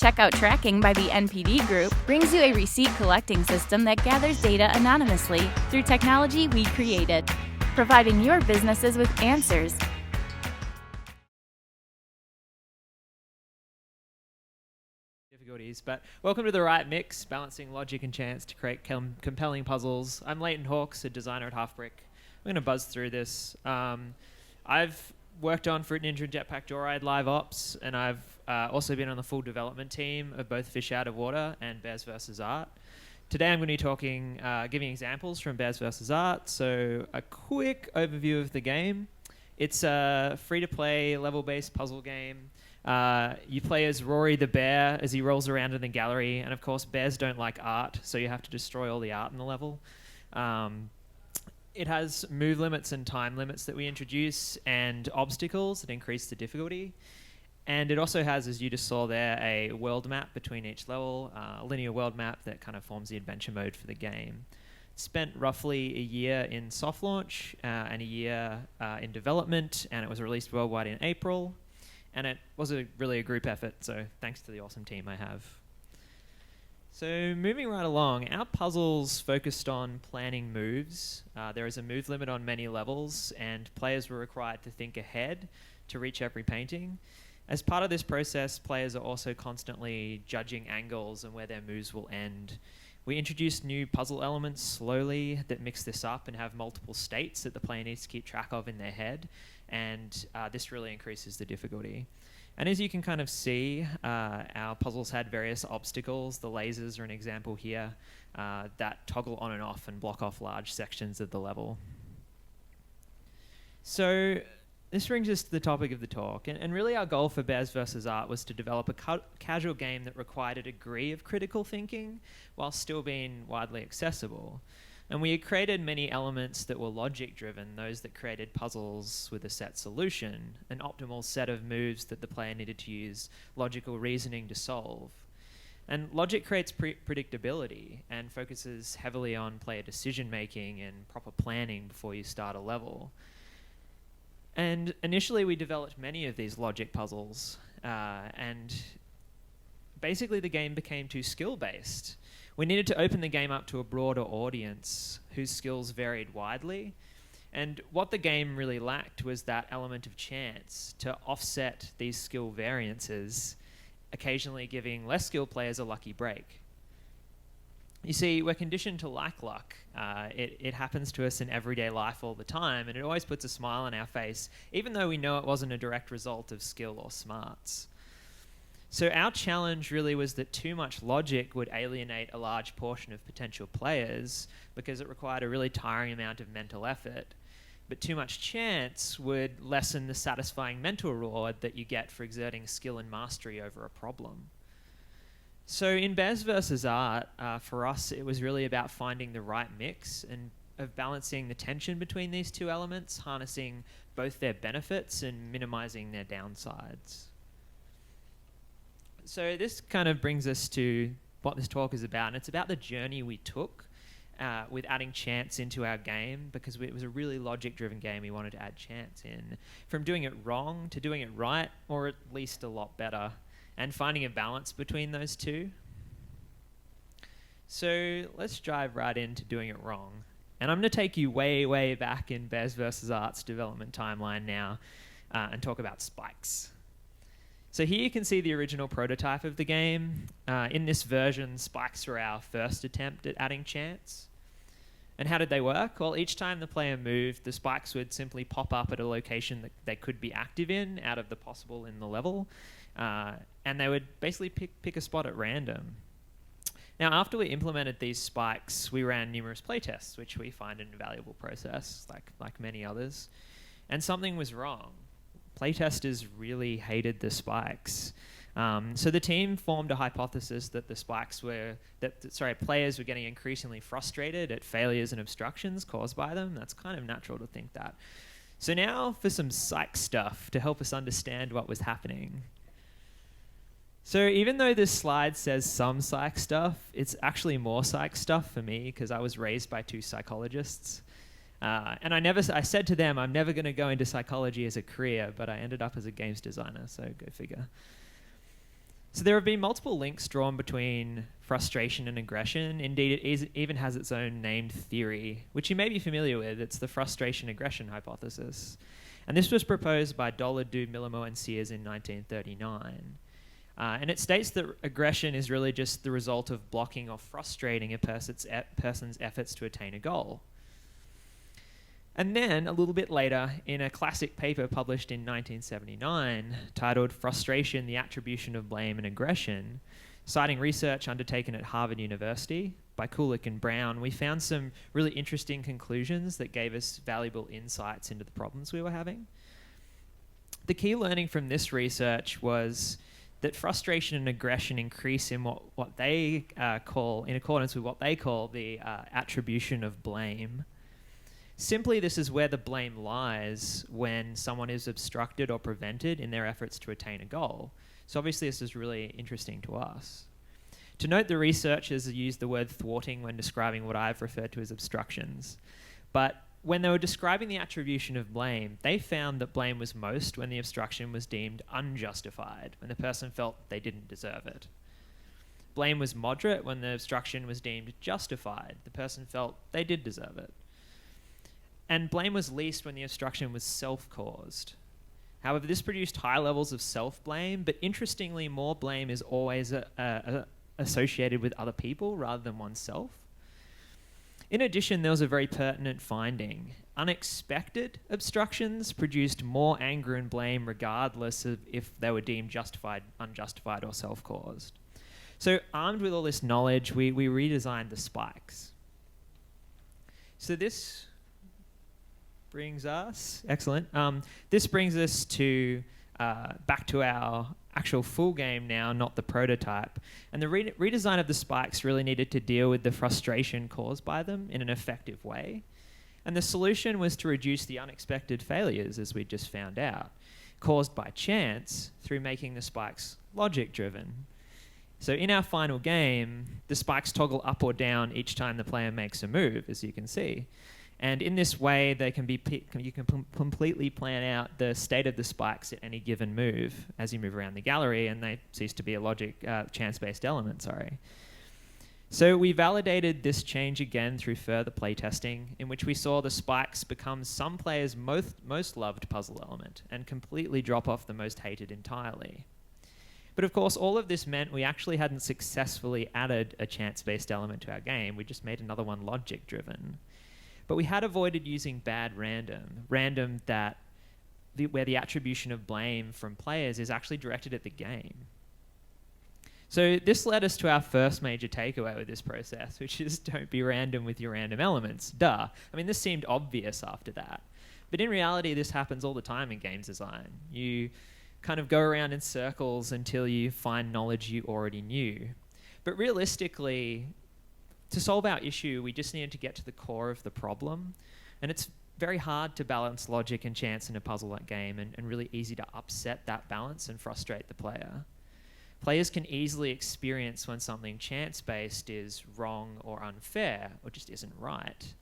Checkout tracking by the NPD Group brings you a receipt collecting system that gathers data anonymously through technology we created, providing your businesses with answers. Difficulties, but welcome to The Right Mix, balancing logic and chance to create compelling puzzles. I'm Layton Hawks, a designer at Halfbrick. I'm going to buzz through this. I've worked on Fruit Ninja and Jetpack Joyride live ops, and I've also been on the full development team of both Fish Out of Water and Bears vs. Art. Today I'm going to be talking, giving examples from Bears vs. Art. So a quick overview of the game. It's a free-to-play, level-based puzzle game. You play as Rory the bear as he rolls around in the gallery, and of course bears don't like art, so you have to destroy all the art in the level. It has move limits and time limits that we introduce, and obstacles that increase the difficulty. And it also has, as you just saw there, a world map between each level, a linear world map that kind of forms the adventure mode for the game. Spent roughly a year in soft launch and a year in development, and it was released worldwide in April. And it was really a group effort, so thanks to the awesome team I have. So moving right along, our puzzles focused on planning moves. There is a move limit on many levels, and players were required to think ahead to reach every painting. As part of this process, players are also constantly judging angles and where their moves will end. We introduced new puzzle elements slowly that mix this up and have multiple states that the player needs to keep track of in their head, and this really increases the difficulty. And as you can kind of see, our puzzles had various obstacles. The lasers are an example here that toggle on and off and block off large sections of the level. So this brings us to the topic of the talk. And really our goal for Bears vs. Art was to develop a casual game that required a degree of critical thinking while still being widely accessible. And we had created many elements that were logic-driven, those that created puzzles with a set solution, an optimal set of moves that the player needed to use logical reasoning to solve. And logic creates predictability and focuses heavily on player decision-making and proper planning before you start a level. And initially we developed many of these logic puzzles, and basically the game became too skill-based. We needed to open the game up to a broader audience whose skills varied widely. And what the game really lacked was that element of chance to offset these skill variances, occasionally giving less skilled players a lucky break. You see, we're conditioned to like luck. It happens to us in everyday life all the time, and it always puts a smile on our face, even though we know it wasn't a direct result of skill or smarts. So our challenge really was that too much logic would alienate a large portion of potential players because it required a really tiring amount of mental effort. But too much chance would lessen the satisfying mental reward that you get for exerting skill and mastery over a problem. So in Bears vs. Art, for us, it was really about finding the right mix and of balancing the tension between these two elements, harnessing both their benefits and minimizing their downsides. So this kind of brings us to what this talk is about, and it's about the journey we took with adding chance into our game, because it was a really logic-driven game. We wanted to add chance in. From doing it wrong to doing it right, or at least a lot better, and finding a balance between those two. So let's dive right into doing it wrong. And I'm going to take you way, way back in Bears vs. Art's development timeline now and talk about spikes. So here you can see the original prototype of the game. In this version, spikes were our first attempt at adding chance. And how did they work? Well, each time the player moved, the spikes would simply pop up at a location that they could be active in out of the possible in the level. And they would basically pick a spot at random. Now, after we implemented these spikes, we ran numerous playtests, which we find an invaluable process, like many others. And something was wrong. Playtesters really hated the spikes. So the team formed a hypothesis that players were getting increasingly frustrated at failures and obstructions caused by them. That's kind of natural to think that. So now for some psych stuff to help us understand what was happening. So even though this slide says some psych stuff, it's actually more psych stuff for me because I was raised by two psychologists. And I said to them, I'm never going to go into psychology as a career, but I ended up as a games designer, so go figure. So there have been multiple links drawn between frustration and aggression. Indeed, it even has its own named theory, which you may be familiar with. It's the frustration-aggression hypothesis. And this was proposed by Dollard, Millimore, and Sears in 1939. And it states that aggression is really just the result of blocking or frustrating a person's efforts to attain a goal. And then, a little bit later, in a classic paper published in 1979, titled Frustration, the Attribution of Blame and Aggression, citing research undertaken at Harvard University by Kulik and Brown, we found some really interesting conclusions that gave us valuable insights into the problems we were having. The key learning from this research was that frustration and aggression increase in what they call, in accordance with what they call the attribution of blame. Simply, this is where the blame lies when someone is obstructed or prevented in their efforts to attain a goal. So obviously this is really interesting to us. To note, the researchers used the word thwarting when describing what I've referred to as obstructions. But when they were describing the attribution of blame, they found that blame was most when the obstruction was deemed unjustified, when the person felt they didn't deserve it. Blame was moderate when the obstruction was deemed justified, the person felt they did deserve it. And blame was least when the obstruction was self-caused. However, this produced high levels of self-blame, but interestingly, more blame is always associated with other people rather than oneself. In addition, there was a very pertinent finding. Unexpected obstructions produced more anger and blame regardless of if they were deemed justified, unjustified, or self-caused. So armed with all this knowledge, we redesigned the spikes. So this brings us, excellent. This brings us to back to our actual full game now, not the prototype. And the redesign of the spikes really needed to deal with the frustration caused by them in an effective way. And the solution was to reduce the unexpected failures, as we just found out, caused by chance through making the spikes logic-driven. So in our final game, the spikes toggle up or down each time the player makes a move, as you can see. And in this way, you can completely plan out the state of the spikes at any given move as you move around the gallery, and they cease to be a chance-based element, So we validated this change again through further playtesting, in which we saw the spikes become some players' most loved puzzle element and completely drop off the most hated entirely. But of course, all of this meant we actually hadn't successfully added a chance-based element to our game. We just made another one logic-driven. But we had avoided using bad random where the attribution of blame from players is actually directed at the game. So this led us to our first major takeaway with this process, which is don't be random with your random elements. Duh. I mean, this seemed obvious after that. But in reality, this happens all the time in games design. You kind of go around in circles until you find knowledge you already knew. But realistically, to solve our issue, we just needed to get to the core of the problem. And it's very hard to balance logic and chance in a puzzle-like game, and really easy to upset that balance and frustrate the player. Players can easily experience when something chance-based is wrong or unfair, or just isn't right.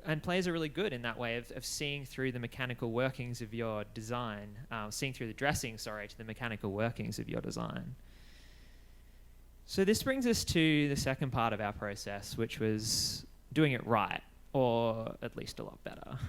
And players are really good in that way of seeing through the mechanical workings of your design, seeing through the dressing, to the mechanical workings of your design. So this brings us to the second part of our process, which was doing it right, or at least a lot better.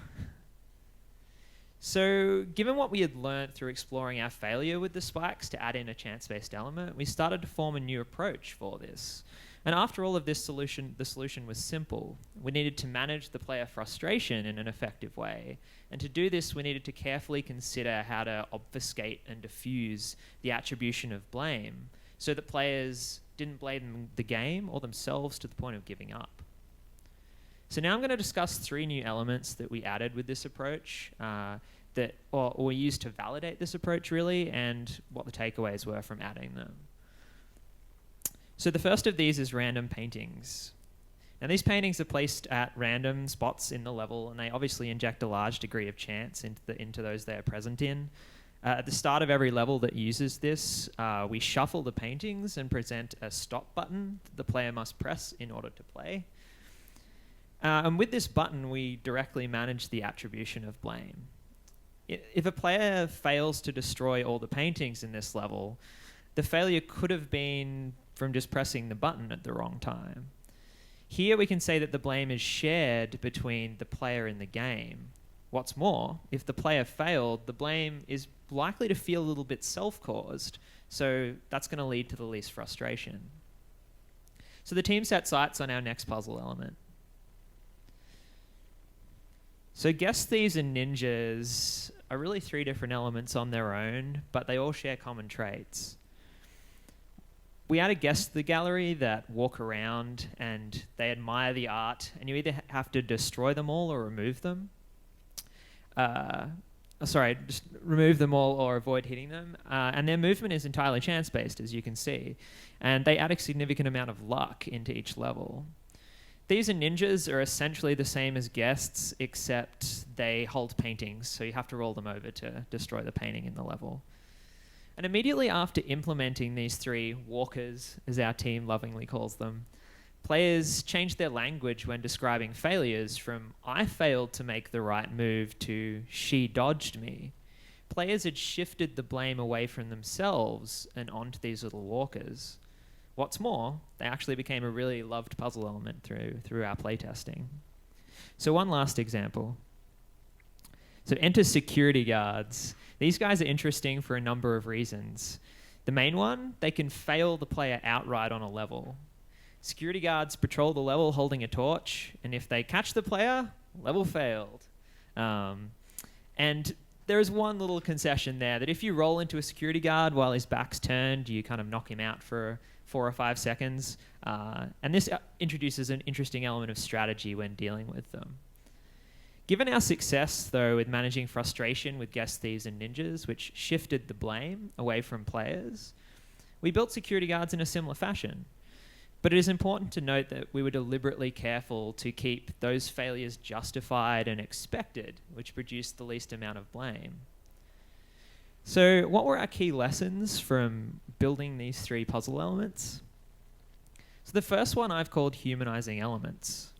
So given what we had learnt through exploring our failure with the spikes to add in a chance-based element, we started to form a new approach for this. And after all of this the solution was simple. We needed to manage the player frustration in an effective way. And to do this, we needed to carefully consider how to obfuscate and diffuse the attribution of blame so that players didn't blame the game or themselves to the point of giving up. So now I'm going to discuss 3 new elements that we added with this approach or we used to validate this approach really, and what the takeaways were from adding them. So the first of these is random paintings. Now these paintings are placed at random spots in the level, and they obviously inject a large degree of chance into those they are present in. At the start of every level that uses this, we shuffle the paintings and present a stop button that the player must press in order to play. And with this button, we directly manage the attribution of blame. If a player fails to destroy all the paintings in this level, the failure could have been from just pressing the button at the wrong time. Here we can say that the blame is shared between the player and the game. What's more, if the player failed, the blame is likely to feel a little bit self-caused, so that's going to lead to the least frustration. So the team set sights on our next puzzle element. So guess thieves and ninjas are really 3 different elements on their own, but they all share common traits. We add a guest to the gallery that walk around and they admire the art, and you either have to destroy them all or remove them. Just remove them all or avoid hitting them. And their movement is entirely chance-based, as you can see. And they add a significant amount of luck into each level. Thieves and ninjas are essentially the same as guests, except they hold paintings, so you have to roll them over to destroy the painting in the level. And immediately after implementing these 3 walkers, as our team lovingly calls them, players changed their language when describing failures from "I failed to make the right move" to "she dodged me." Players had shifted the blame away from themselves and onto these little walkers. What's more, they actually became a really loved puzzle element through our playtesting. So one last example. So enter security guards. These guys are interesting for a number of reasons. The main one, they can fail the player outright on a level. Security guards patrol the level holding a torch, and if they catch the player, level failed. And there is one little concession there, that if you roll into a security guard while his back's turned, you kind of knock him out for 4 or 5 seconds. And this introduces an interesting element of strategy when dealing with them. Given our success, though, with managing frustration with guest thieves and ninjas, which shifted the blame away from players, we built security guards in a similar fashion. But it is important to note that we were deliberately careful to keep those failures justified and expected, which produced the least amount of blame. So what were our key lessons from building these 3 puzzle elements? So the first one I've called Humanizing Elements.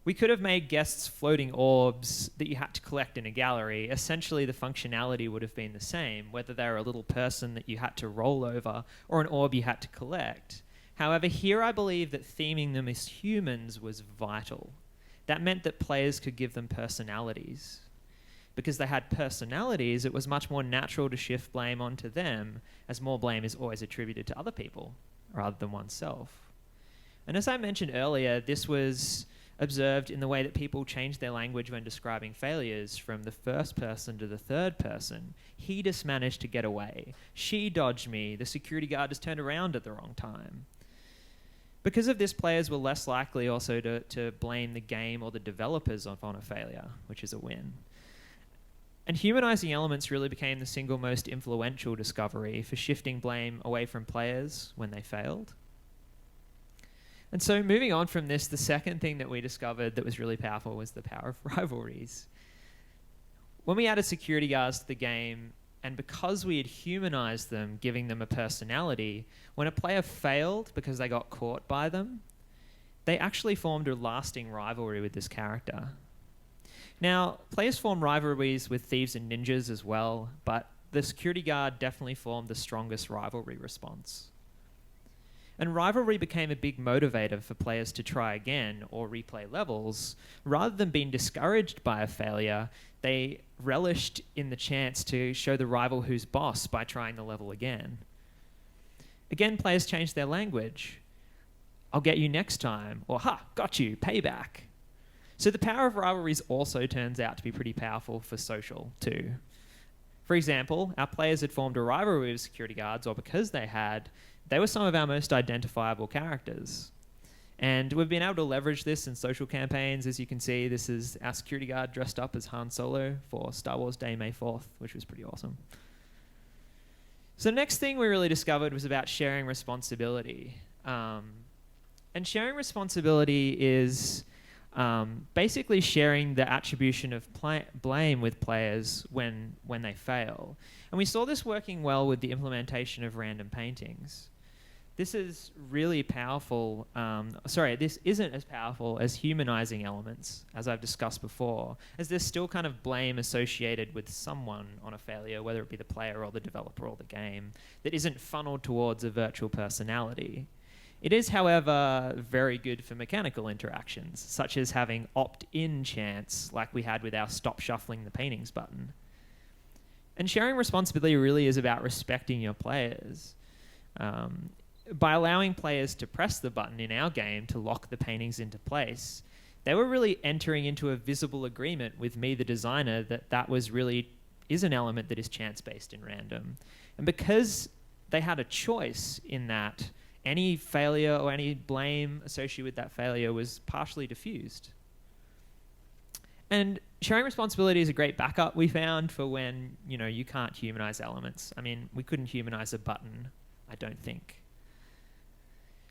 We could have made guests floating orbs that you had to collect in a gallery. Essentially, the functionality would have been the same, whether they were a little person that you had to roll over or an orb you had to collect. However, here I believe that theming them as humans was vital. That meant that players could give them personalities. Because they had personalities, it was much more natural to shift blame onto them, as more blame is always attributed to other people rather than oneself. And as I mentioned earlier, this was observed in the way that people changed their language when describing failures from the first person to the third person. He just managed to get away. She dodged me. The security guard just turned around at the wrong time. Because of this, players were less likely also to blame the game or the developers on a failure, which is a win. And humanizing elements really became the single most influential discovery for shifting blame away from players when they failed. And so moving on from this, the second thing that we discovered that was really powerful was the power of rivalries. When we added security guards to the game, and because we had humanized them, giving them a personality, when a player failed because they got caught by them, they actually formed a lasting rivalry with this character. Now, players form rivalries with thieves and ninjas as well, but the security guard definitely formed the strongest rivalry response. And rivalry became a big motivator for players to try again or replay levels. Rather than being discouraged by a failure, they relished in the chance to show the rival who's boss by trying the level again. Again, players changed their language. "I'll get you next time," or "Ha, got you, payback." So the power of rivalries also turns out to be pretty powerful for social too. For example, our players had formed a rivalry with security guards, or because they were some of our most identifiable characters. And we've been able to leverage this in social campaigns. As you can see, this is our security guard dressed up as Han Solo for Star Wars Day, May 4th, which was pretty awesome. So the next thing we really discovered was about sharing responsibility. And sharing responsibility is basically sharing the attribution of blame with players when they fail. And we saw this working well with the implementation of random paintings. This is really powerful. This isn't as powerful as humanizing elements, as I've discussed before, as there's still kind of blame associated with someone on a failure, whether it be the player or the developer or the game, that isn't funneled towards a virtual personality. It is, however, very good for mechanical interactions, such as having opt-in chance, like we had with our stop shuffling the paintings button. And sharing responsibility really is about respecting your players. By allowing players to press the button in our game to lock the paintings into place, they were really entering into a visible agreement with me, the designer, that is an element that is chance-based and random. And because they had a choice in that, any failure or any blame associated with that failure was partially diffused. And sharing responsibility is a great backup we found for when, you can't humanize elements. I mean, we couldn't humanize a button, I don't think.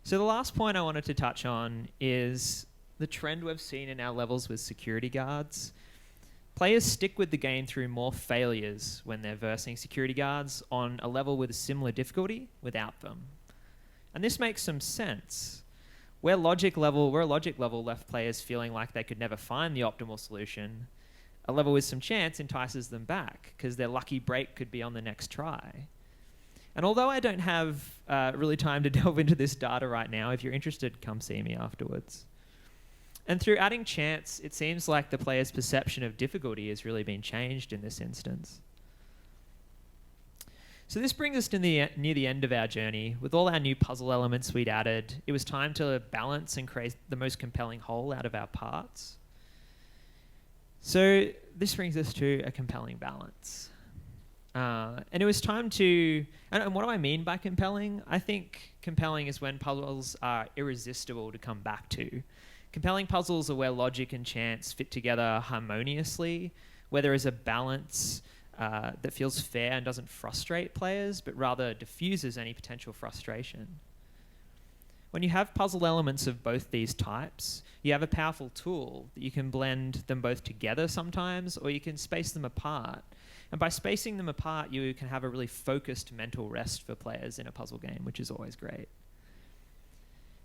So the last point I wanted to touch on is the trend we've seen in our levels with security guards. Players stick with the game through more failures when they're versing security guards on a level with a similar difficulty without them. And this makes some sense. Where a logic level left players feeling like they could never find the optimal solution, a level with some chance entices them back because their lucky break could be on the next try. And although I don't have really time to delve into this data right now, if you're interested, come see me afterwards. And through adding chance, it seems like the player's perception of difficulty has really been changed in this instance. So this brings us to near the end of our journey. With all our new puzzle elements we'd added, it was time to balance and create the most compelling whole out of our parts. So this brings us to a compelling balance. And it was time to... And what do I mean by compelling? I think compelling is when puzzles are irresistible to come back to. Compelling puzzles are where logic and chance fit together harmoniously, where there is a balance that feels fair and doesn't frustrate players, but rather diffuses any potential frustration. When you have puzzle elements of both these types, you have a powerful tool that you can blend them both together sometimes, or you can space them apart. And by spacing them apart, you can have a really focused mental rest for players in a puzzle game, which is always great.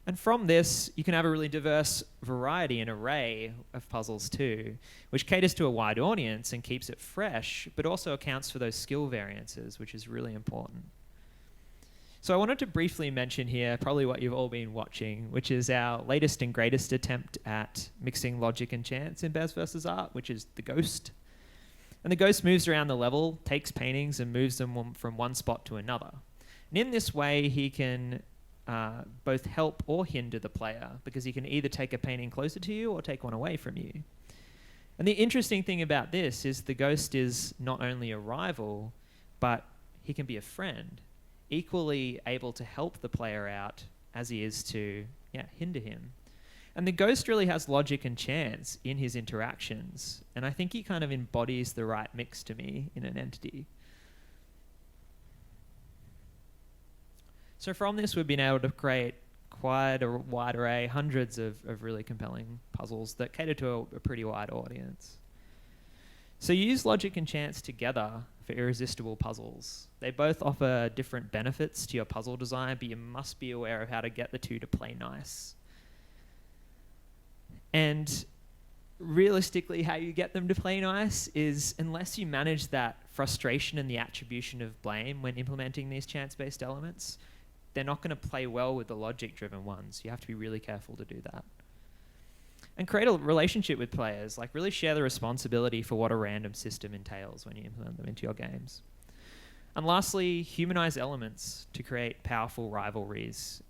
And from this, you can have a really diverse variety and array of puzzles too, which caters to a wide audience and keeps it fresh, but also accounts for those skill variances, which is really important. So I wanted to briefly mention here probably what you've all been watching, which is our latest and greatest attempt at mixing logic and chance in Bez vs. Art, which is the Ghost. And the Ghost moves around the level, takes paintings and moves them from one spot to another. And in this way, he can both help or hinder the player, because he can either take a painting closer to you or take one away from you. And the interesting thing about this is the Ghost is not only a rival, but he can be a friend, equally able to help the player out as he is to hinder him. And the Ghost really has logic and chance in his interactions, and I think he kind of embodies the right mix to me in an entity. So from this, we've been able to create quite a wide array, hundreds of really compelling puzzles that cater to a pretty wide audience. So use logic and chance together for irresistible puzzles. They both offer different benefits to your puzzle design, but you must be aware of how to get the two to play nice. And realistically, how you get them to play nice is, unless you manage that frustration and the attribution of blame when implementing these chance-based elements, they're not going to play well with the logic-driven ones. You have to be really careful to do that. And create a relationship with players, like really share the responsibility for what a random system entails when you implement them into your games. And lastly, humanize elements to create powerful rivalries.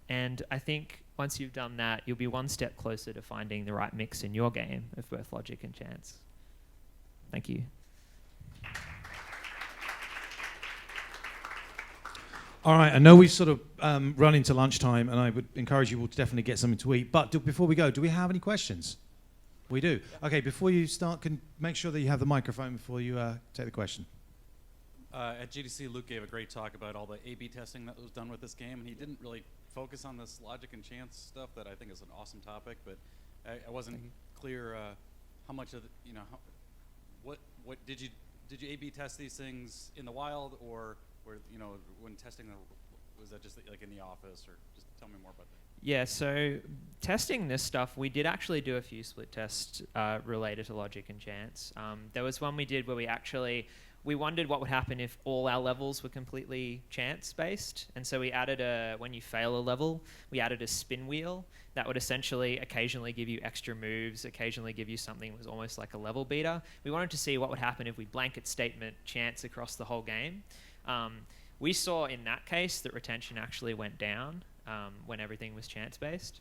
And I think once you've done that, you'll be one step closer to finding the right mix in your game of both logic and chance. Thank you. All right, I know we've sort of run into lunchtime, and I would encourage you all to definitely get something to eat. But before we go, do we have any questions? We do. Okay, before you start, make sure that you have the microphone before you take the question. At GDC, Luke gave a great talk about all the A/B testing that was done with this game, and he didn't really focus on this logic and chance stuff that I think is an awesome topic, but I wasn't clear how much of the, what did you A/B test these things in the wild, or when testing the was that just like in the office, or just tell me more about that? Yeah, so testing this stuff, we did actually do a few split tests related to logic and chance. There was one we did where we wondered what would happen if all our levels were completely chance-based. And so we added when you fail a level, we added a spin wheel that would essentially occasionally give you extra moves, occasionally give you something that was almost like a level beater. We wanted to see what would happen if we blanket statement chance across the whole game. We saw in that case that retention actually went down when everything was chance-based.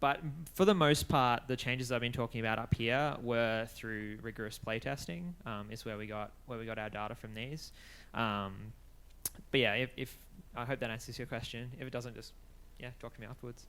But for the most part, the changes I've been talking about up here were through rigorous playtesting. Is where we got our data from these. But yeah, if I hope that answers your question. If it doesn't, just talk to me afterwards.